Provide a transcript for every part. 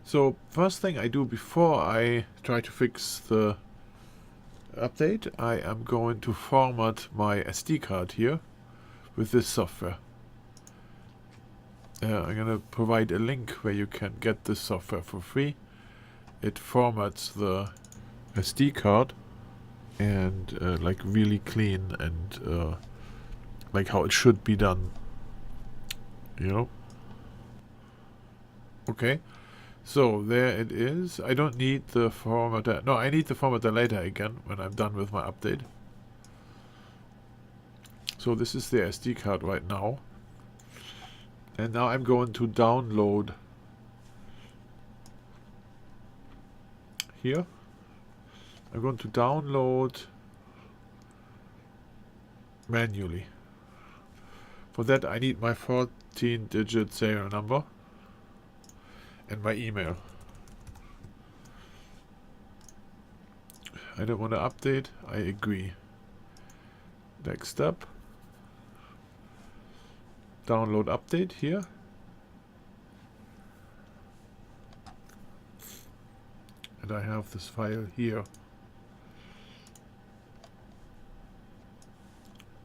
So first thing I do before I try to fix the update, I am going to format my SD card here with this software. I'm going to provide a link where you can get this software for free. It formats the SD card and like really clean and like how it should be done, you know. Okay, so there it is. I don't need the formatter. No, I need the formatter later again when I'm done with my update. So this is the SD card right now. And now I'm going to download here. I'm going to download manually. For that I need my 14-digit serial number and my email. I don't want to update. I agree. Next step. Download update here. And I have this file here.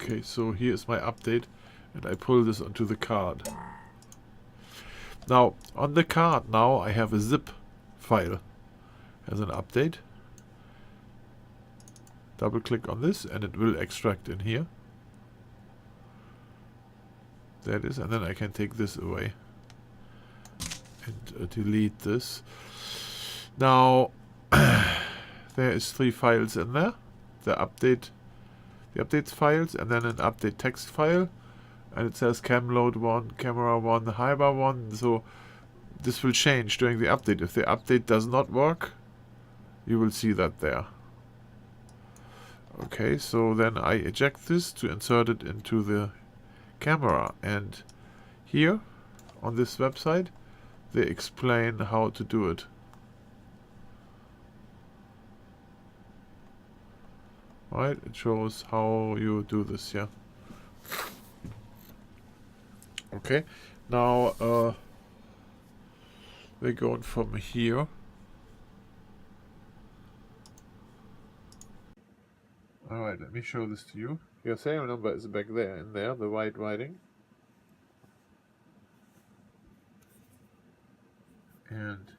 Okay, so here's my update, and I pull this onto the card. Now, on the card now I have a zip file as an update. Double click on this and it will extract in here. There it is, and then I can take this away and delete this. Now there is 3 files in there. The updates files, and then an update text file, and it says camload 1, camera 1, highbar 1. So this will change during the update. If the update does not work, you will see that there. Okay, so then I eject this to insert it into the camera, and here on this website they explain how to do it. Right, it shows how you do this here. Okay, now we're going from here. Alright, let me show this to you. Your serial number is back there, in there, the white writing. And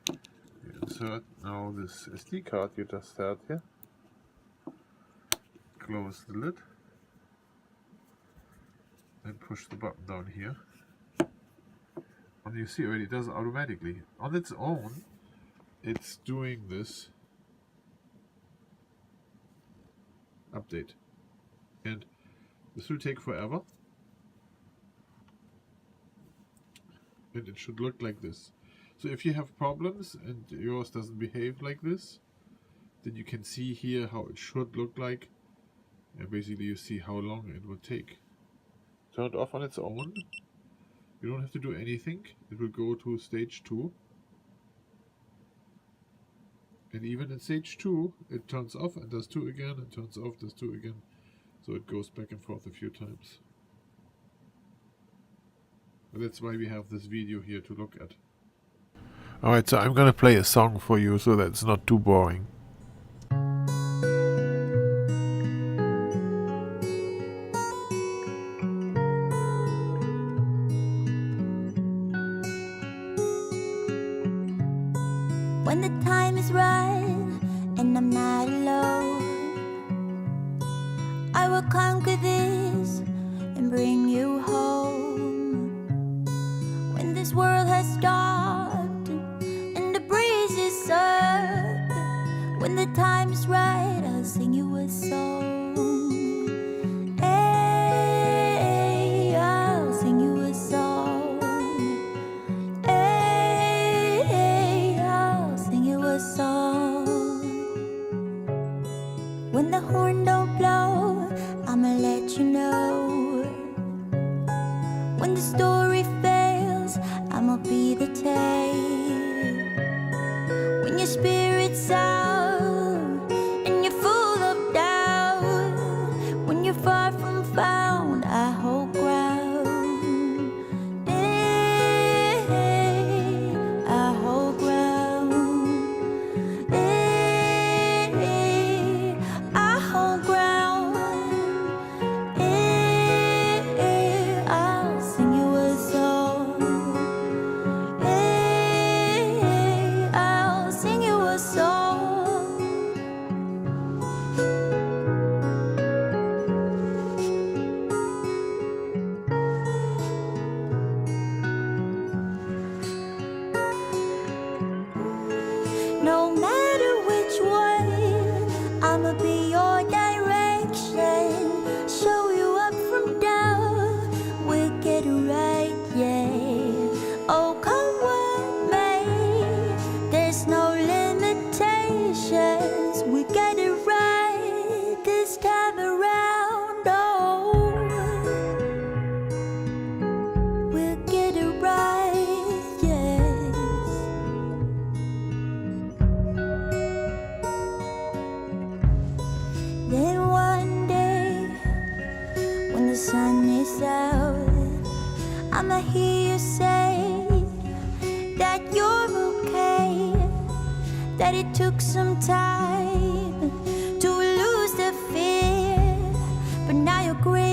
you insert now this SD card you just had here. Close the lid. And push the button down here. And you see already it does it automatically. On its own, it's doing this update, and this will take forever, and it should look like this. So if you have problems and yours doesn't behave like this, then you can see here how it should look like, and basically you see how long it will take. Turn it off on its own. You don't have to do anything. It will go to stage 2. And even in stage 2, it turns off and does 2 again, and turns off, does 2 again. So it goes back and forth a few times. And that's why we have this video here to look at. Alright, so I'm gonna play a song for you so that it's not too boring. When the time is right and I'm not alone, I will conquer this and bring you home. When this world has stopped and the breeze is up, when the time is right, I'll sing you a song. Hey, I'll sing you a song. Hey, I'll sing you a song. When the horn don't blow, I'ma let you know. When the story fails, I'ma be the tale. When your spirit's out and you're full of doubt, I'ma hear you say that you're okay, that it took some time to lose the fear, but now you're great.